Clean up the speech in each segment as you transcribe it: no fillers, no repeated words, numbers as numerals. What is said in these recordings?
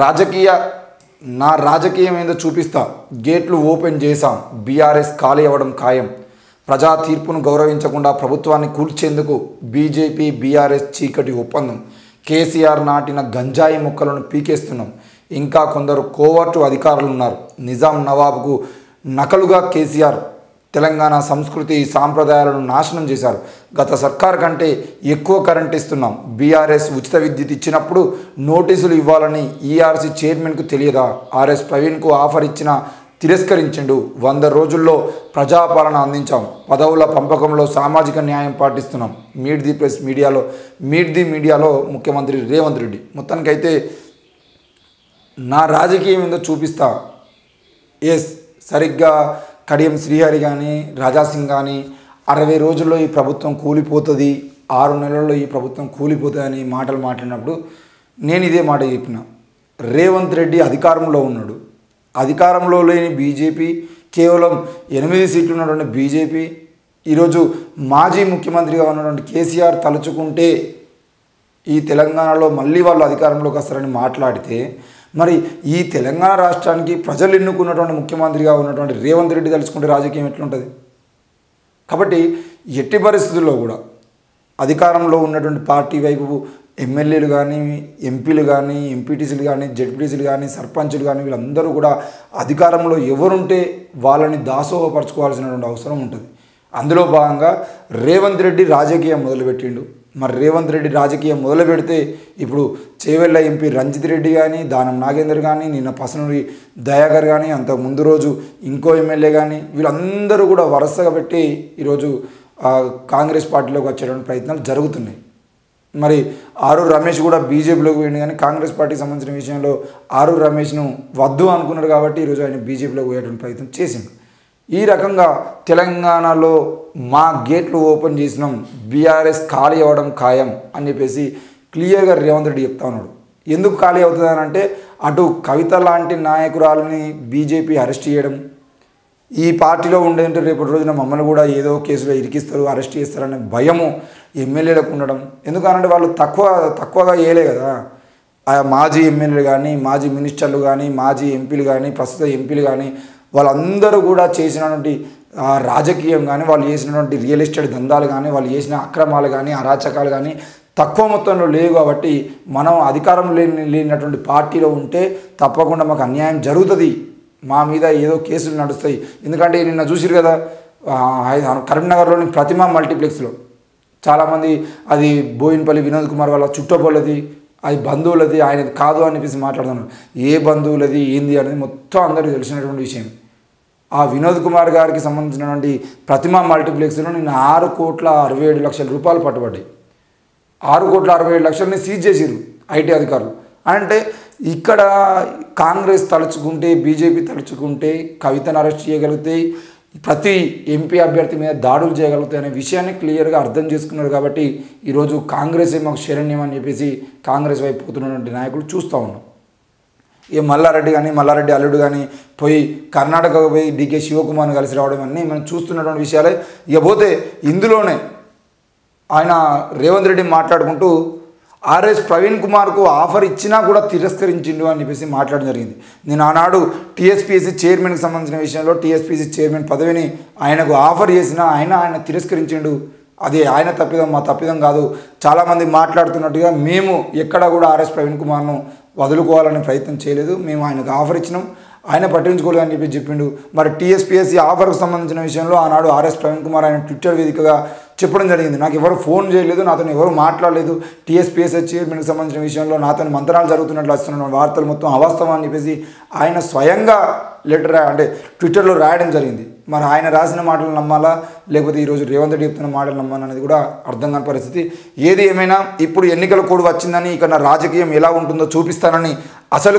రాజకీయ నా రాజకీయం ఏందో చూపిస్తా, గేట్లు ఓపెన్ చేశాం, బీఆర్ఎస్ ఖాళీ అవ్వడం ఖాయం, ప్రజా తీర్పును గౌరవించకుండా ప్రభుత్వాన్ని కూల్చేందుకు బీజేపీ బీఆర్ఎస్ చీకటి ఒప్పందం, కేసీఆర్ నాటిన గంజాయి మొక్కలను పీకేస్తున్నాం, ఇంకా కొందరు కోవర్టు అధికారులు ఉన్నారు, నిజాం నవాబుకు నకలుగా కేసీఆర్ తెలంగాణ సంస్కృతి సాంప్రదాయాలను నాశనం చేశారు, గత సర్కార్ కంటే ఎక్కువ కరెంట్ ఇస్తున్నాం, బీఆర్ఎస్ ఉచిత విద్యుత్ ఇచ్చినప్పుడు నోటీసులు ఇవ్వాలని ఈఆర్సీ చైర్మన్కు తెలియదా, ఆర్ఎస్ ప్రవీణ్కు ఆఫర్ ఇచ్చిన తిరస్కరించిండు, 100 రోజుల్లో ప్రజాపాలన అందించాం, పదవుల పంపకంలో సామాజిక న్యాయం పాటిస్తున్నాం, మీట్ ది మీడియాలో ముఖ్యమంత్రి రేవంత్ రెడ్డి. మొత్తానికైతే నా రాజకీయం ఏందో చూపిస్తా. సరిగ్గా కడియం శ్రీహరి కానీ రాజాసింగ్ కానీ 60 రోజుల్లో ఈ ప్రభుత్వం కూలిపోతుంది, 6 నెలల్లో ఈ ప్రభుత్వం కూలిపోతుంది అని మాటలు మాట్లాడినప్పుడు నేను ఇదే మాట చెప్పిన. రేవంత్ రెడ్డి అధికారంలో ఉన్నాడు, అధికారంలో లేని బీజేపీ, కేవలం 8 సీట్లు ఉన్నటువంటి బీజేపీ ఈరోజు మాజీ ముఖ్యమంత్రిగా ఉన్నటువంటి కేసీఆర్ తలుచుకుంటే ఈ తెలంగాణలో మళ్ళీ వాళ్ళు అధికారంలోకి వస్తారని మాట్లాడితే, మరి ఈ తెలంగాణ రాష్ట్రానికి ప్రజలు ఎన్నుకున్నటువంటి ముఖ్యమంత్రిగా ఉన్నటువంటి రేవంత్ రెడ్డి తలుచుకుంటే రాజకీయం ఎట్లుంటుంది? కాబట్టి ఎట్టి పరిస్థితుల్లో కూడా అధికారంలో ఉన్నటువంటి పార్టీ వైపు ఎమ్మెల్యేలు కానీ, ఎంపీలు కానీ, ఎంపీటీసీలు కానీ, జెడ్పీటీసీలు కానీ, సర్పంచులు కానీ వీళ్ళందరూ కూడా అధికారంలో ఎవరుంటే వాళ్ళని దాసోహపరచుకోవాల్సినటువంటి అవసరం ఉంటుంది. అందులో భాగంగా రేవంత్ రెడ్డి రాజకీయం మొదలుపెట్టిండు. మరి రేవంత్ రెడ్డి రాజకీయం మొదలు పెడితే ఇప్పుడు చేవెళ్ళ ఎంపీ రంజిత్ రెడ్డి కానీ, దానం నాగేందర్ కానీ, నిన్న పసనూరి దయాకర్ కానీ, అంతకు ముందు రోజు ఇంకో ఎమ్మెల్యే కానీ వీళ్ళందరూ కూడా వరుసగా పెట్టి ఈరోజు కాంగ్రెస్ పార్టీలోకి వచ్చేటువంటి ప్రయత్నాలు జరుగుతున్నాయి. మరి ఆరూరు రమేష్ కూడా బీజేపీలోకి పోయింది, కానీ కాంగ్రెస్ పార్టీకి సంబంధించిన విషయంలో ఆరూరు రమేష్ను వద్దు అనుకున్నాడు కాబట్టి ఈరోజు ఆయన బీజేపీలోకి పోయేటువంటి ప్రయత్నం చేసింది. ఈ రకంగా తెలంగాణలో మా గేట్లు ఓపెన్ చేసినాం, బీఆర్ఎస్ ఖాళీ అవ్వడం ఖాయం అని చెప్పేసి క్లియర్గా రేవంత్ రెడ్డి చెప్తా ఉన్నాడు. ఎందుకు ఖాళీ అవుతుందని అంటే, అటు కవిత లాంటి నాయకురాలని బీజేపీ అరెస్ట్ చేయడం, ఈ పార్టీలో ఉండేంటే రేపటి రోజున మమ్మల్ని కూడా ఏదో కేసులో ఇరికిస్తారు, అరెస్ట్ చేస్తారనే భయము ఎమ్మెల్యేలకు ఉండడం. ఎందుకనంటే వాళ్ళు తక్కువగా వేయలే కదా. ఆ మాజీ ఎమ్మెల్యేలు కానీ, మాజీ మినిస్టర్లు కానీ, మాజీ ఎంపీలు కానీ, ప్రస్తుత ఎంపీలు కానీ వాళ్ళందరూ కూడా చేసినటువంటి రాజకీయం కానీ, వాళ్ళు చేసినటువంటి రియల్ ఎస్టేట్ దందాలు కానీ, వాళ్ళు చేసిన అక్రమాలు కానీ, అరాచకాలు కానీ తక్కువ మొత్తంలో లేవు. కాబట్టి మనం అధికారం లేనటువంటి పార్టీలో ఉంటే తప్పకుండా మాకు అన్యాయం జరుగుతుంది, మా మీద ఏదో కేసులు నడుస్తాయి. ఎందుకంటే నిన్న చూసిరు కదా కరీంనగర్లోని ప్రతిమ మల్టీప్లెక్స్లో చాలామంది అది బోయినపల్లి వినోద్ కుమార్ వాళ్ళ చుట్టపోలది, అది బంధువులది, ఆయనది కాదు అని చెప్పేసి మాట్లాడుతున్నాను. ఏ బంధువులది ఏంది అనేది మొత్తం అందరికీ తెలిసినటువంటి విషయం. ఆ వినోద్ కుమార్ గారికి సంబంధించినటువంటి ప్రతిమ మల్టీప్లెక్స్లో నిన్న 6,67,00,000 రూపాయలు పట్టుబడ్డాయి. 6,67,00,000ని సీజ్ చేసిరు ఐటీ అధికారులు. అంటే ఇక్కడ కాంగ్రెస్ తలుచుకుంటే, బీజేపీ తలుచుకుంటే కవితను అరెస్ట్ చేయగలిగితే, ప్రతి ఎంపీ అభ్యర్థి మీద దాడులు చేయగలుగుతాయి అనే విషయాన్ని క్లియర్గా అర్థం చేసుకున్నారు. కాబట్టి ఈరోజు కాంగ్రెసే మాకు శరణ్యం అని చెప్పేసి కాంగ్రెస్ వైపు పోతున్నటువంటి నాయకులు చూస్తూ ఉన్నాం. మల్లారెడ్డి అల్లుడు కానీ పోయి కర్ణాటకకు పోయి డీకే శివకుమార్ని కలిసి రావడం అన్నీ మనం చూస్తున్నటువంటి విషయాలే. ఇక పోతే ఇందులోనే ఆయన రేవంత్ రెడ్డి మాట్లాడుకుంటూ ఆర్ఎస్ ప్రవీణ్ కుమార్కు ఆఫర్ ఇచ్చినా కూడా తిరస్కరించిండు అని చెప్పేసి మాట్లాడడం జరిగింది. నేను ఆనాడు టీఎస్పీఎస్సీ చైర్మన్కి సంబంధించిన విషయంలో టీఎస్పీఎస్సీ చైర్మన్ పదవిని ఆయనకు ఆఫర్ చేసినా ఆయన తిరస్కరించిండు. అది ఆయన తప్పిదం, మా తప్పిదం కాదు. చాలామంది మాట్లాడుతున్నట్టుగా మేము ఎక్కడా కూడా ఆర్ఎస్ ప్రవీణ్ కుమార్ను వదులుకోవాలనే ప్రయత్నం చేయలేదు, మేము ఆయనకు ఆఫర్ ఇచ్చినాం, ఆయన పట్టించుకోలేదు అని చెప్పి చెప్పిండు. మరి టీఎస్పీఎస్సీ ఆఫర్కు సంబంధించిన విషయంలో ఆనాడు ఆర్ఎస్ ప్రవీణ్ కుమార్ ఆయన ట్విట్టర్ వేదికగా చెప్పడం జరిగింది. నాకు ఎవరు ఫోన్ చేయలేదు, నాతో ఎవరు మాట్లాడలేదు, టీఎస్పీఎస్సీ చైర్మన్కి సంబంధించిన విషయంలో నాతో మంత్రాలు జరుగుతున్నట్లు వస్తున్న వార్తలు మొత్తం అవాస్తవం అని చెప్పేసి ఆయన స్వయంగా లెటర్ అంటే ట్విట్టర్లో రాయడం జరిగింది. మరి ఆయన రాసిన మాటలు నమ్మాలా, లేకపోతే ఈరోజు రేవంత్ రెడ్డి చెప్తున్న మాటలు నమ్మాలనేది కూడా అర్థం కాని పరిస్థితి. ఏది ఏమైనా ఇప్పుడు ఎన్నికల కోడ్ వచ్చిందని ఇక నా రాజకీయం ఎలా ఉంటుందో చూపిస్తానని అసలు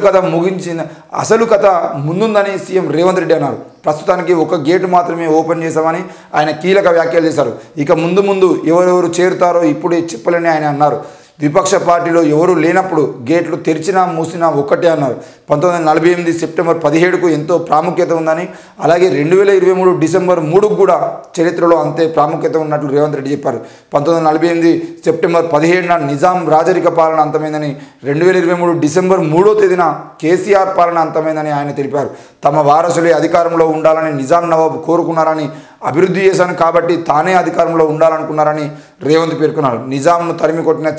కథ ముందుందని సీఎం రేవంత్ రెడ్డి అన్నారు. ప్రస్తుతానికి ఒక గేటు మాత్రమే ఓపెన్ చేశామని ఆయన కీలక వ్యాఖ్యలు చేశారు. ఇక ముందు ఎవరెవరు చేరుతారో ఇప్పుడే చెప్పలేని ఆయన అన్నారు. ద్విపక్ష పార్టీలో ఎవరు లేనప్పుడు గేట్లు తెరిచినా మూసినా ఒక్కటే అన్నారు. 1948 సెప్టెంబర్ 17కు ఎంతో ప్రాముఖ్యత ఉందని, అలాగే 2023 డిసెంబర్ 3కు కూడా చరిత్రలో అంతే ప్రాముఖ్యత ఉన్నట్లు రేవంత్ రెడ్డి చెప్పారు. 1948 సెప్టెంబర్ 17న నిజాం రాజరిక పాలన అంతమైందని, 2023 డిసెంబర్ 3వ తేదీన కేసీఆర్ పాలన అంతమైందని ఆయన తెలిపారు. తమ వారసులే అధికారంలో ఉండాలని నిజాం నవాబు కోరుకున్నారని, అభివృద్ధి చేశాను కాబట్టి తానే అధికారంలో ఉండాలనుకున్నారని రేవంత్ పేర్కొన్నారు. నిజాంను తరిమి కొట్టిన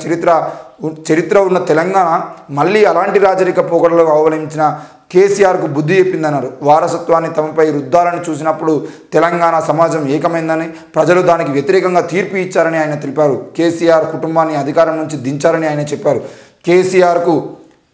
చరిత్ర ఉన్న తెలంగాణ మళ్ళీ అలాంటి రాజరిక పోకడలో అవలంబించిన కేసీఆర్కు బుద్ధి చెప్పిందన్నారు. వారసత్వాన్ని తమపై రుద్దాలని చూసినప్పుడు తెలంగాణ సమాజం ఏకమైందని, ప్రజలు దానికి వ్యతిరేకంగా తీర్పు ఇచ్చారని ఆయన తెలిపారు. కేసీఆర్ కుటుంబాన్ని అధికారం నుంచి దించారని ఆయన చెప్పారు. కేసీఆర్కు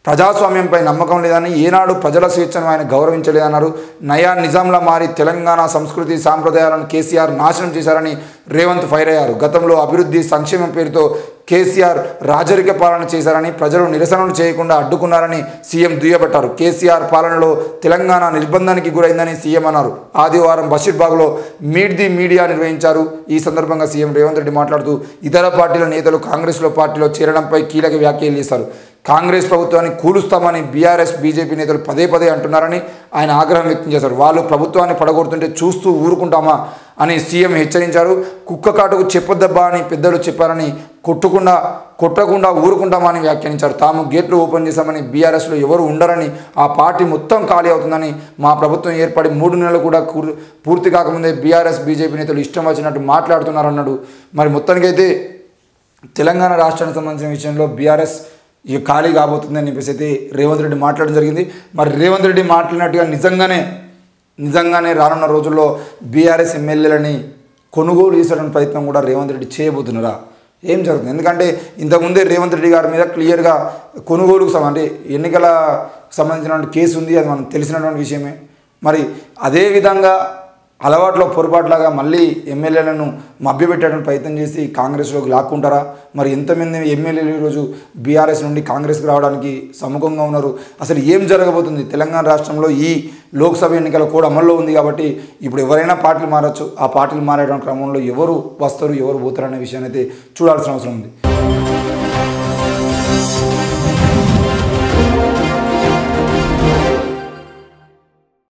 ప్రజాస్వామ్యంపై నమ్మకం లేదని, ఏనాడు ప్రజల స్వేచ్ఛను ఆయన గౌరవించలేదన్నారు. నయా నిజాంలా మారి తెలంగాణ సంస్కృతి సాంప్రదాయాలను కేసీఆర్ నాశనం చేశారని రేవంత్ ఫైర్ అయ్యారు. గతంలో అభివృద్ధి సంక్షేమం పేరుతో కేసీఆర్ రాజరిక పాలన చేశారని, ప్రజలు నిరసనలు చేయకుండా అడ్డుకున్నారని సీఎం దుయ్యబట్టారు. కేసీఆర్ పాలనలో తెలంగాణ నిర్బంధానికి గురైందని సీఎం అన్నారు. ఆదివారం బషీర్బాగ్లో మీట్ ది మీడియా నిర్వహించారు. ఈ సందర్భంగా సీఎం రేవంత్ రెడ్డి మాట్లాడుతూ ఇతర పార్టీల నేతలు కాంగ్రెస్లో పార్టీలో చేరడంపై కీలక వ్యాఖ్యలు చేశారు. కాంగ్రెస్ ప్రభుత్వాన్ని కూలుస్తామని బీఆర్ఎస్ బీజేపీ నేతలు పదే పదే అంటున్నారని ఆయన ఆగ్రహం వ్యక్తం చేశారు. వాళ్ళు ప్రభుత్వాన్ని పడగొడుతుంటే చూస్తూ ఊరుకుంటామా అని సీఎం హెచ్చరించారు. కుక్క కాటుకు చెప్పొద్దబ్బా అని పెద్దలు చెప్పారని, కొట్టకుండా ఊరుకుంటామా అని వ్యాఖ్యానించారు. తాము గేట్లు ఓపెన్ చేశామని, బీఆర్ఎస్లో ఎవరు ఉండరని, ఆ పార్టీ మొత్తం ఖాళీ అవుతుందని, మా ప్రభుత్వం ఏర్పడి 3 నెలలు కూడా పూర్తి కాకముందే బీఆర్ఎస్ బీజేపీ నేతలు ఇష్టం వచ్చినట్టు మాట్లాడుతున్నారన్నాడు. మరి మొత్తానికైతే తెలంగాణ రాష్ట్రానికి సంబంధించిన విషయంలో బీఆర్ఎస్ ఇక ఖాళీ కాబోతుందని చెప్పేసి అయితే రేవంత్ రెడ్డి మాట్లాడడం జరిగింది. మరి రేవంత్ రెడ్డి మాట్లాడినట్టుగా నిజంగానే రానున్న రోజుల్లో బీఆర్ఎస్ ఎమ్మెల్యేలని కొనుగోలు చేసేటువంటి ప్రయత్నం కూడా రేవంత్ రెడ్డి చేయబోతున్నారా? ఏం జరుగుతుంది? ఎందుకంటే ఇంతకుముందే రేవంత్ రెడ్డి గారి మీద క్లియర్గా కొనుగోలుకు అంటే ఎన్నికల సంబంధించినటువంటి కేసు ఉంది, అది మనకు తెలిసినటువంటి విషయమే. మరి అదేవిధంగా అలవాట్లో పొరపాటులాగా మళ్ళీ ఎమ్మెల్యేలను మభ్యపెట్టడానికి ప్రయత్నం చేసి కాంగ్రెస్లోకి లాక్కుంటారా? మరి ఎంతమంది ఎమ్మెల్యేలు ఈరోజు బీఆర్ఎస్ నుండి కాంగ్రెస్కి రావడానికి సముఖంగా ఉన్నారు? అసలు ఏం జరగబోతుంది? తెలంగాణ రాష్ట్రంలో ఈ లోక్సభ ఎన్నికల కోడ్ అమల్లో ఉంది కాబట్టి ఇప్పుడు ఎవరైనా పార్టీలు మారచ్చు. ఆ పార్టీలు మారేటువంటి క్రమంలో ఎవరు వస్తారు, ఎవరు పోతారు అనే విషయాన్ని అయితే చూడాల్సిన అవసరం ఉంది.